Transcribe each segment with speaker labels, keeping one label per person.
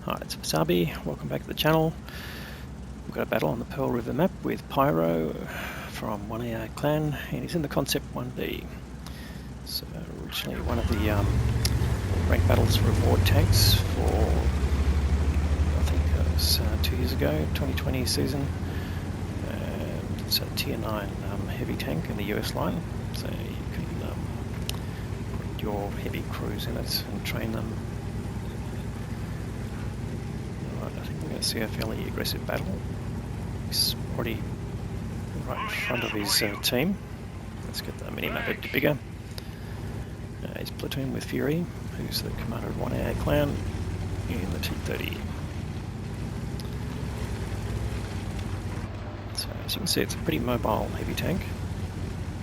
Speaker 1: Hi, it's Wasabi. Welcome back to the channel. We've got a battle on the Pearl River map with Pyro from 1AI clan, and he's in the Concept 1B. So originally one of the ranked battles reward tanks for, I think it was 2 years ago, 2020 season. And it's a tier 9 heavy tank in the US line, so you can put your heavy crews in it and train them. We're going to see a fairly aggressive battle. He's already right in front of his team. Let's get the mini-map a bit bigger. He's platoon with Fury, who's the commander of 1AA clan in the T-30. So as you can see, it's a pretty mobile heavy tank.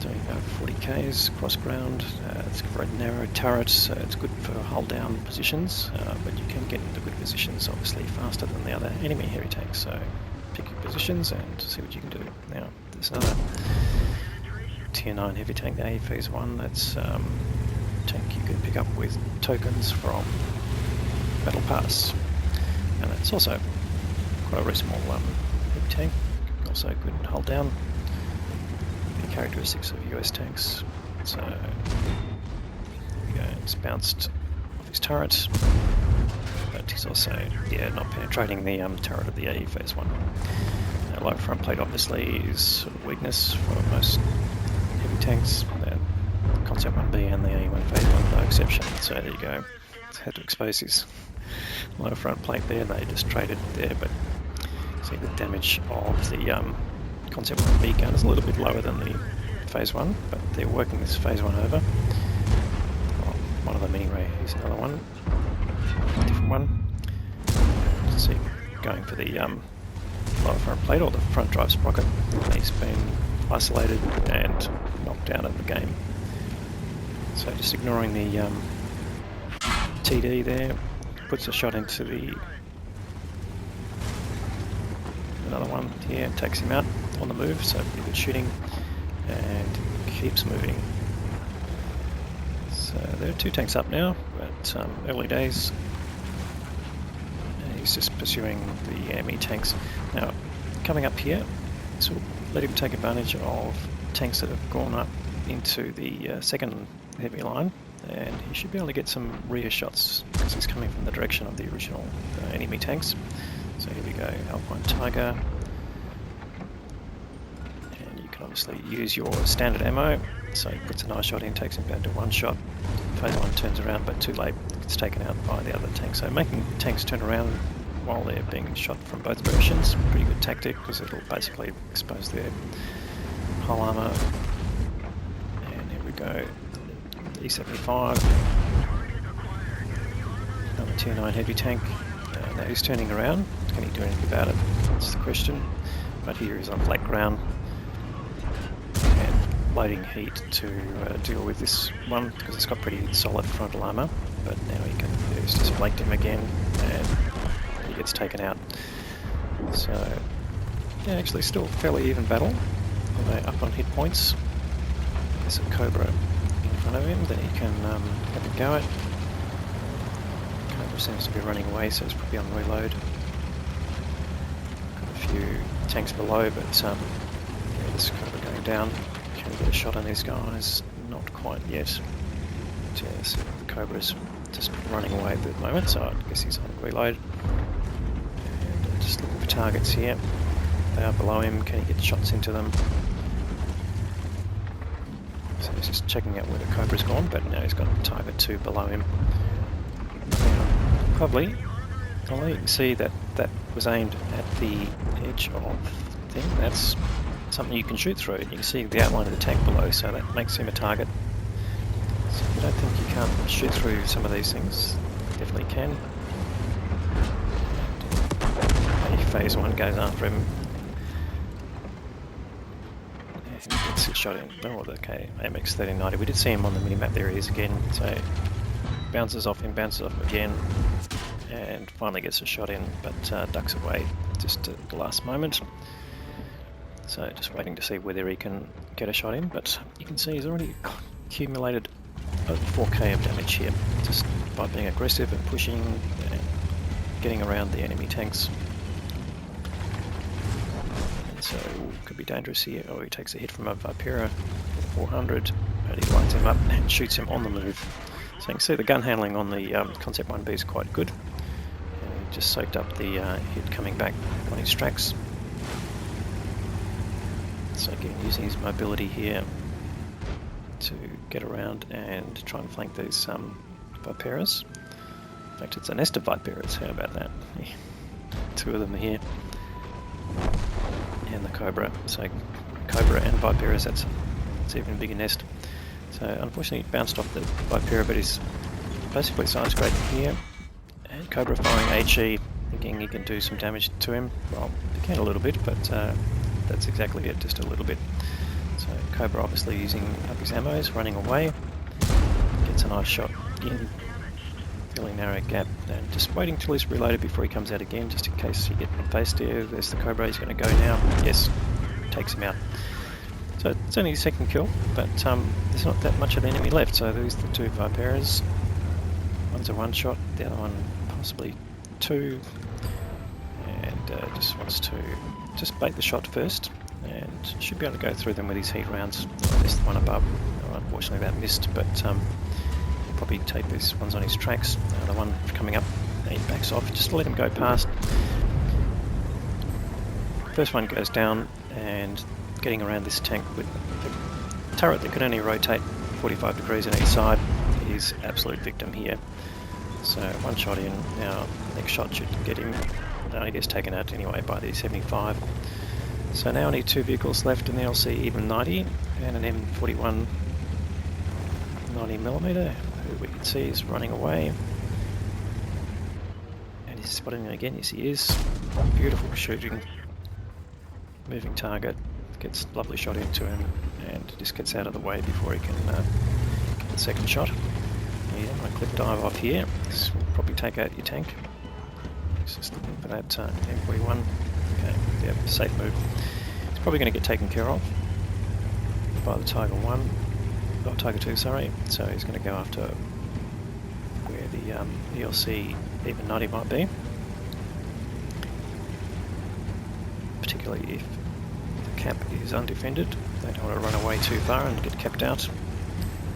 Speaker 1: Doing 40 Ks cross ground. It's got very narrow turrets, so it's good for hull down positions, but you can get into good positions obviously faster than the other enemy heavy tanks, so pick your positions and see what you can do. Now there's another tier 9 heavy tank, the Phase 1, that's a tank you can pick up with tokens from Battle Pass, and it's also quite a reasonable heavy tank, also good hull down. Characteristics of US tanks. So there we go, it's bounced off his turret, but he's also not penetrating the turret of the AE Phase 1. Low front plate obviously is sort of weakness for most heavy tanks. The Concept 1B and the AE1 Phase 1 no exception, so there you go. It's had to expose his low front plate there, they just traded there, but see the damage of the Concept 1B gun is a little bit lower than the Phase 1, but they're working this Phase 1 over. One of the mini-ray, here's another one, different one. See, going for the lower front plate or the front drive sprocket. He's been isolated and knocked out of the game. So just ignoring the TD there, puts a shot into the another one here, takes him out on the move, so pretty good shooting, and keeps moving. So there are 2 tanks up now, but early days. And he's just pursuing the enemy tanks. Now, coming up here, this will let him take advantage of tanks that have gone up into the second heavy line, and he should be able to get some rear shots because he's coming from the direction of the original enemy tanks. So here we go, Alpine Tiger. And you can obviously use your standard ammo. So he puts a nice shot in, takes him down to 1 shot. Phase 1 turns around, but too late, it's taken out by the other tank. So making tanks turn around while they're being shot from both directions, pretty good tactic because it'll basically expose their hull armor. And here we go, E75. Another tier 9 heavy tank. Now he's turning around. Can he do anything about it? That's the question. But here he's on flat ground and loading heat to deal with this one because it's got pretty solid frontal armor. But now he can use just flaked him again and he gets taken out. So yeah, actually still fairly even battle. They're up on hit points. There's a Cobra in front of him that he can have a go at. Seems to be running away, so it's probably on reload. Got a few tanks below, but yeah, this Cobra going down. Can we get a shot on these guys? Not quite yet. But yeah, so the Cobra's just running away at the moment, so I guess he's on reload. And just looking for targets here. They are below him. Can he get shots into them? So he's just checking out where the Cobra's gone, but now he's got Tiger 2 below him. Probably, you can see that that was aimed at the edge of the thing. That's something you can shoot through. You can see the outline of the tank below, so that makes him a target. So I don't think you can't shoot through some of these things. Definitely can. And Phase 1 goes after him. And he gets a shot in. Oh, okay, AMX 1390. We did see him on the minimap, there he is again. So bounces off him, bounces off him again, and finally gets a shot in, but ducks away just at the last moment. So just waiting to see whether he can get a shot in, but you can see he's already accumulated over 4k of damage here, just by being aggressive and pushing and getting around the enemy tanks. And so could be dangerous here. Oh, he takes a hit from a Vipera, 400, and he lines him up and shoots him on the move. So you can see the gun handling on the Concept 1B is quite good. And he just soaked up the hit coming back on his tracks. So again, using his mobility here to get around and try and flank these Viperas. In fact, it's a nest of Viperas, how about that? Two of them are here. And the Cobra. So Cobra and Viperas, it's even a bigger nest. So unfortunately it bounced off the Vipera, but he's basically side scraping here. And Cobra firing HE, thinking he can do some damage to him. Well, he can a little bit, but that's exactly it, just a little bit. So Cobra obviously using up his ammos, running away. Gets a nice shot in. Fairly narrow gap, and just waiting till he's reloaded before he comes out again, just in case he gets faced here. There's the Cobra, he's going to go now. Yes, takes him out. So it's only his second kill, but there's not that much of the enemy left. So there's the two Viperas. One's a one shot, the other one possibly two. And just wants to just bait the shot first, and should be able to go through them with his heat rounds. There's the one above. Unfortunately that missed, but probably take these ones on his tracks. The one coming up, he backs off just to let him go past. First one goes down, and getting around this tank with a turret that can only rotate 45 degrees on each side is absolute victim here. So one shot in, now next shot should get him. He gets taken out anyway by the 75. So now only two vehicles left in the LC, even 90, and an M41 90mm, who we can see is running away. And he's spotting him again, yes he is. Beautiful shooting. Moving target, gets a lovely shot into him, and just gets out of the way before he can get the second shot. Yeah, I'm going to clip dive off here. This will probably take out your tank. Just looking for that M41. Okay, yeah, safe move. It's probably going to get taken care of by the Tiger 1. Oh, Tiger 2, sorry. So he's going to go after where the ELC even 90 might be. Particularly if the camp is undefended. They don't want to run away too far and get kept out.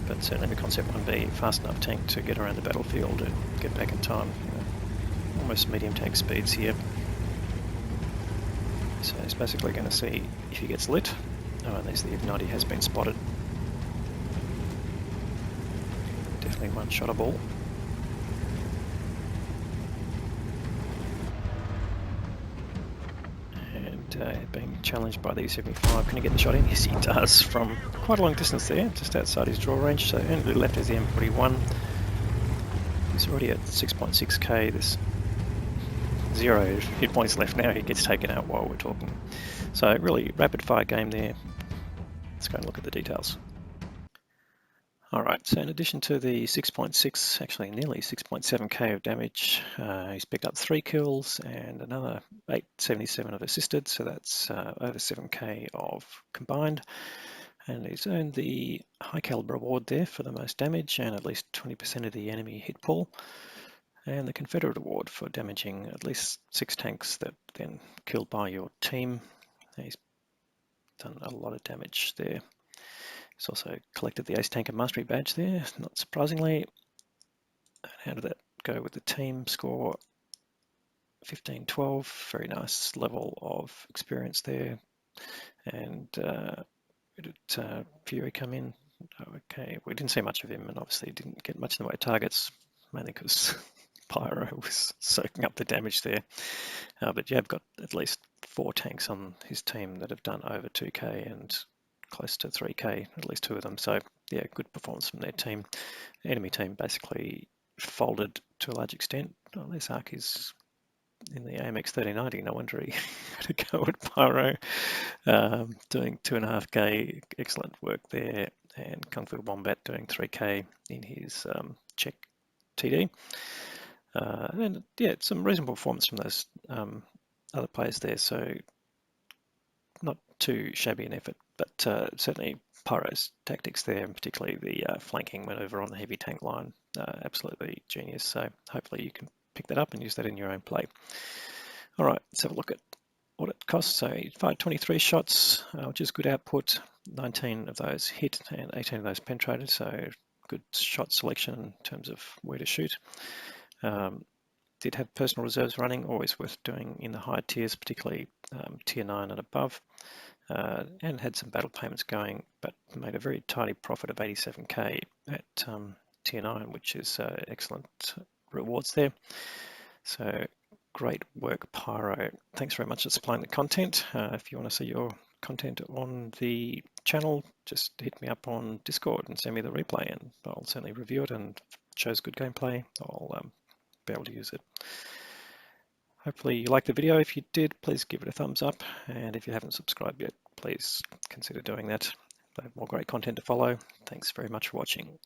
Speaker 1: But certainly the Concept 1B, fast enough tank to get around the battlefield and get back in time. Almost medium tank speeds here. So he's basically going to see if he gets lit. Oh, and there's the EV-90 has been spotted. Definitely one-shottable. And being challenged by the E75. Can he get the shot in? Yes, he does, from quite a long distance there, just outside his draw range. So only left is the M41. He's already at 6.6k. There's 0 hit points left now. He gets taken out while we're talking. So really rapid fire game there. Let's go and look at the details. Alright, so in addition to the 6.6, actually nearly 6.7k of damage, he's picked up 3 kills and another 877 of assisted, so that's over 7k of combined. And he's earned the high caliber award there for the most damage and at least 20% of the enemy hit pool. And the Confederate award for damaging at least 6 tanks that then killed by your team. He's done a lot of damage there. He's also collected the Ace Tanker Mastery badge there, not surprisingly. And how did that go with the team score? 15-12, very nice level of experience there. And where did Fury come in? Okay, we didn't see much of him, and obviously didn't get much in the way of targets, mainly because Pyro was soaking up the damage there. But yeah, I've got at least 4 tanks on his team that have done over 2k and close to 3k, at least 2 of them. So yeah, good performance from their team. The enemy team basically folded to a large extent. Oh, this Arc is in the AMX 3090, no wonder he had to go at Pyro. Doing 2.5k, excellent work there. And Kung Fu Wombat doing 3k in his Czech TD. And yeah, some reasonable performance from those other players there. So not too shabby an effort, but certainly Pyro's tactics there, and particularly the flanking maneuver on the heavy tank line, absolutely genius. So hopefully you can pick that up and use that in your own play. All right, let's have a look at what it costs. So 523 shots, which is good output. 19 of those hit and 18 of those penetrated, so good shot selection in terms of where to shoot. Did have personal reserves running, always worth doing in the higher tiers, particularly tier 9 and above, and had some battle payments going, but made a very tidy profit of 87k at tier 9, which is excellent rewards there. So great work, Pyro. Thanks very much for supplying the content. If you want to see your content on the channel, just hit me up on Discord and send me the replay, and I'll certainly review it, and if it shows good gameplay, I'll be able to use it. Hopefully you liked the video. If you did, please give it a thumbs up, and if you haven't subscribed yet, please consider doing that. I have more great content to follow. Thanks very much for watching.